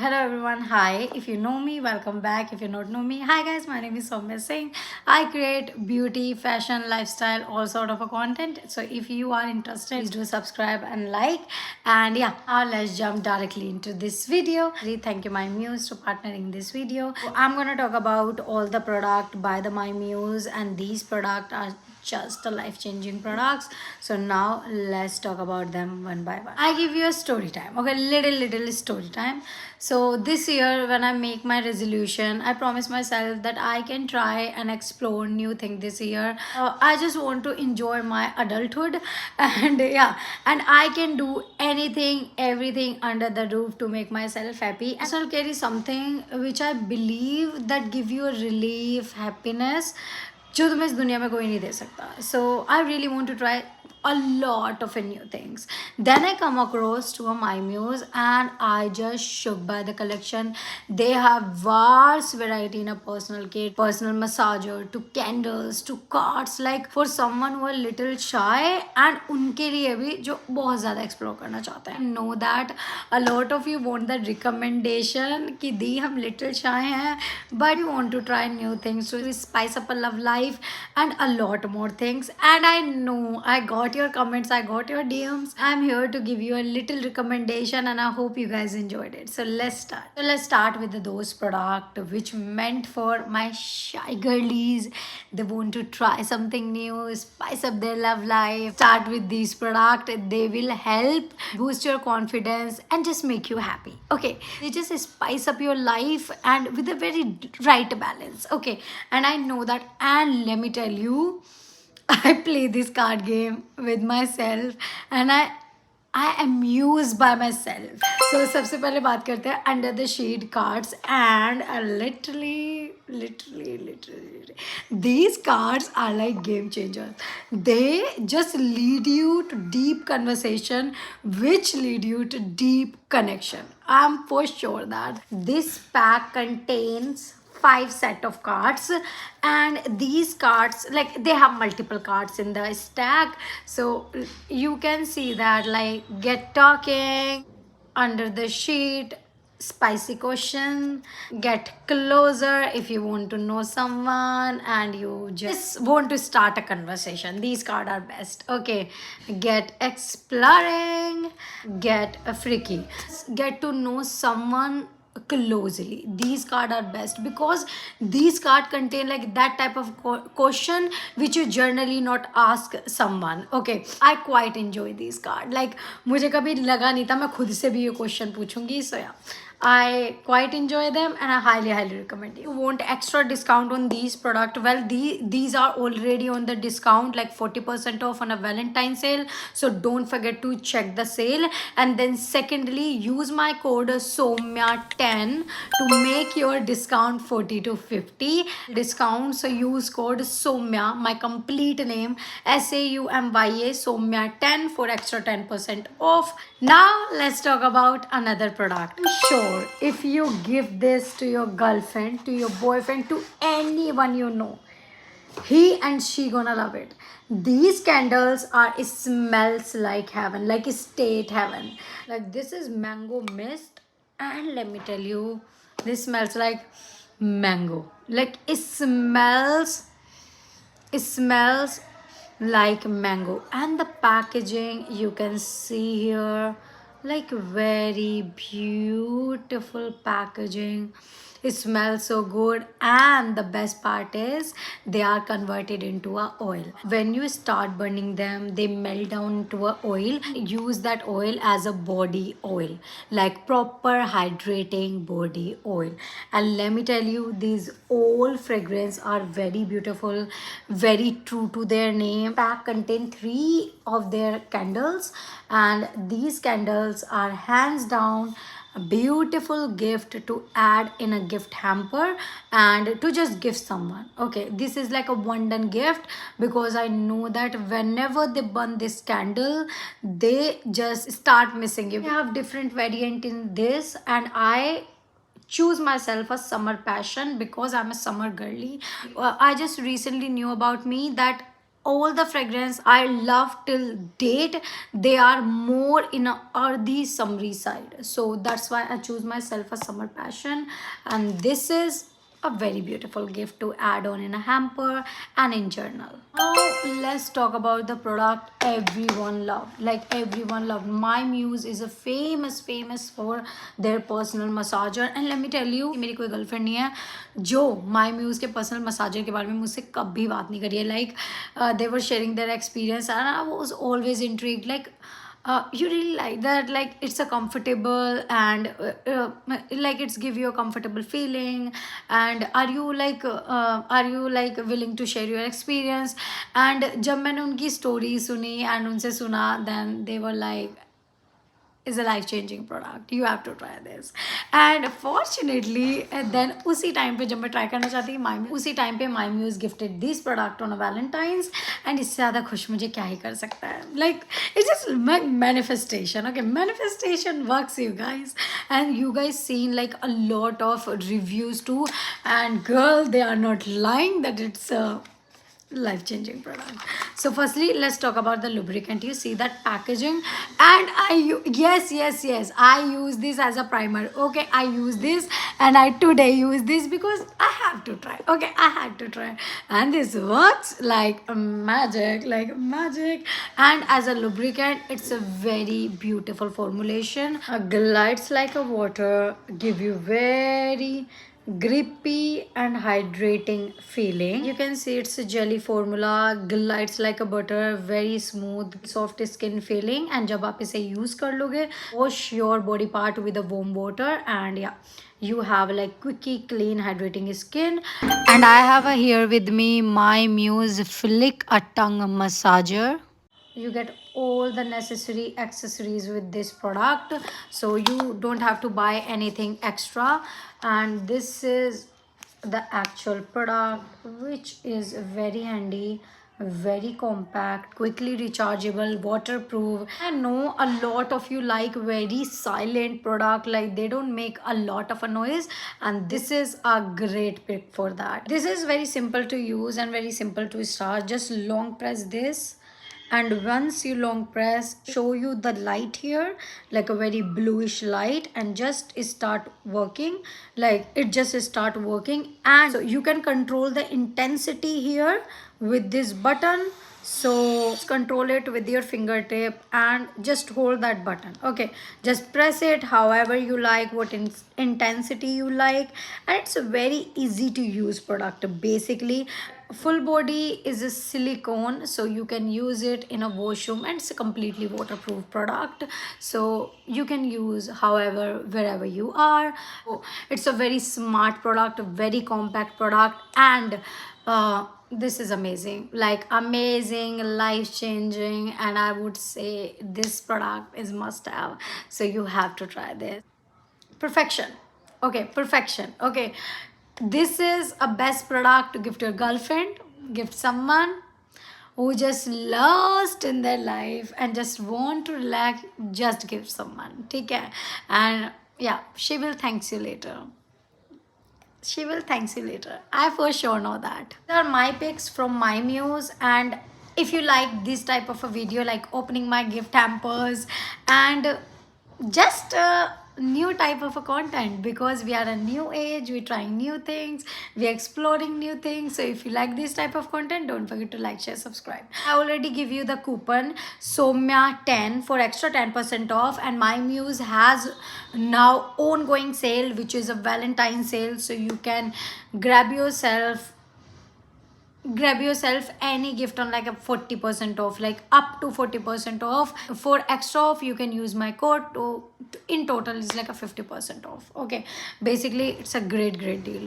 Hello everyone, hi. If you know me, welcome back. If you don't know me, hi guys, my name is Soumya Singh. I create beauty, fashion, lifestyle, all sort of a content. So if you are interested, please do subscribe and like. And yeah, now let's jump directly into this video. Really thank you My Muse to partnering this video. So I'm gonna talk about all the product by the My Muse, and these products are just a life-changing products. So now let's talk about them one by one. I give you a story time. Okay, little story time. So this year when I make my resolution, I promise myself that I can try and explore new things this year. I just want to enjoy my adulthood and yeah, and I can do anything, everything under the roof to make myself happy. Personal care is something which I believe that give you a relief, happiness जो तुम्हें इस दुनिया में कोई नहीं दे सकता. So I really want to try a lot of new things. Then I come across to a My Muse and I just shook by the collection. They have vast variety in a personal care, personal massager, to candles, to cards, like for someone who are little shy and उनके लिए भी जो बहुत ज़्यादा explore करना चाहते हैं. Know that a lot of you want that recommendation कि दी हम little shy हैं but you want to try new things to spice up a love life and a lot more things. And I know I got your comments, I got your DMs. I'm here to give you a little recommendation and I hope you guys enjoyed it. So let's start. So let's start with those product which meant for my shy girlies. They want to try something new, spice up their love life. Start with these product. They will help boost your confidence and just make you happy. Okay, they just spice up your life and with a very right balance. Okay, and I know that, and let me tell you, I play this card game with myself and I amuse by myself. So सबसे पहले बात करते हैं under the shade cards and literally these cards are like game changers. They just lead you to deep conversation which lead you to deep connection. I'm for sure that this pack contains 5 set of cards, and these cards, like they have multiple cards in the stack, so you can see that, like get talking, under the sheet, spicy question, get closer if you want to know someone and you just want to start a conversation. These cards are best. Okay, get exploring, get a freaky, get to know someone closely. These cards are best because these cards contain like that type of question which you generally not ask someone. Okay, I quite enjoy these cards. Like मुझे कभी लगा नहीं था मैं खुद से भी ये क्वेश्चन पूछूंगी. So yeah, I quite enjoy them and I highly recommend you. You want extra discount on these product? Well, these are already on the discount, like 40% off on a Valentine sale. So don't forget to check the sale. And then secondly, use my code SOUMYA10 to make your discount 40 to 50 discount. So use code SOUMYA, my complete name, SAUMYA, SOUMYA10 for extra 10% off. Now let's talk about another product. Sure, if you give this to your girlfriend, to your boyfriend, to anyone you know, he and she gonna love it. These candles are, it smells like heaven, like state heaven. Like this is mango mist, and let me tell you, this smells like mango. Like it smells like mango. And the packaging you can see here, like very beautiful packaging. It smells so good, and the best part is they are converted into a oil. When you start burning them, they melt down into a oil. Use that oil as a body oil, like proper hydrating body oil. And let me tell you, these all fragrance are very beautiful, very true to their name. Pack contain 3 of their candles, and these candles are hands down a beautiful gift to add in a gift hamper and to just give someone. Okay, this is like a one done gift because I know that whenever they burn this candle, they just start missing you. We have different variant in this, and I choose myself a summer passion because I'm a summer girly. I just recently knew about me that all the fragrance I love till date, they are more in a earthy summery side. So that's why I choose myself a summer passion, and this is a very beautiful gift to add on in a hamper and in journal. Now let's talk about the product everyone loved. Like everyone loved. My Muse is a famous for their personal massager, and let me tell you, मेरी कोई girlfriend नहीं है जो My Muse के personal massager के बारे में मुझसे कभी बात नहीं करी है. Like they were sharing their experience and I was always intrigued. Like you really like that, like it's a comfortable and like it's give you a comfortable feeling, and are you like willing to share your experience. And जब मैंने उनकी story सुनी and उनसे सुना, then they were like, is a life-changing product. You have to try this. And fortunately, then उसी time पे जब मैं try करना चाहती उसी time पे My Muse gifted this product on a Valentine's, and इससे ज़्यादा खुश मुझे क्या ही कर सकता है. Like it's just manifestation. Okay, manifestation works, you guys, and you guys seen like a lot of reviews too, and girl, they are not lying that it's a life-changing product. So firstly, let's talk about the lubricant. You see that packaging, and yes, I use this as a primer. Okay, I use this, and I today use this because I have to try. Okay, I had to try, and this works like magic. And as a lubricant, it's a very beautiful formulation. Glides like a water, give you very grippy and hydrating feeling. You can see it's a jelly formula, glides like a butter, very smooth, soft skin feeling. And जब आप इसे use कर लोगे, wash your body part with a warm water, and yeah, you have like quickie clean hydrating skin. And I have here with me My Muse Flick a Tongue Massager. You get all the necessary accessories with this product, so you don't have to buy anything extra. And this is the actual product, which is very handy, very compact, quickly rechargeable, waterproof. I know a lot of you like very silent product, like they don't make a lot of a noise, and this is a great pick for that. This is very simple to use and very simple to start. Just long press this, and once you long press, show you the light here, like a very bluish light, and just start working. Like it just start working, and so you can control the intensity here with this button. So just control it with your fingertip and just hold that button. Okay, just press it however you like, what intensity you like, and it's a very easy to use product. Basically, full body is a silicone, so you can use it in a washroom, and it's a completely waterproof product, so you can use however wherever you are. So it's a very smart product, a very compact product, and this is amazing, like amazing, life-changing, and I would say this product is must have, so you have to try this. Perfection. Okay, perfection. Okay, this is a best product to gift your girlfriend, gift someone who just lost in their life and just want to relax. Just give someone, okay? And yeah, she will thank you later. She will thank you later. I for sure know that. These are my picks from My Muse, and if you like this type of a video, like opening my gift hampers and just a new type of a content, because we are a new age, we're trying new things, we're exploring new things. So if you like this type of content, don't forget to like, share, subscribe. I already give you the coupon SOMYA10 for extra 10% off, and My Muse has now ongoing sale, which is a Valentine sale, so you can grab yourself any gift on like a 40% off, like up to 40% off. For extra off, you can use my code to in total is like a 50% off. Okay, basically it's a great deal.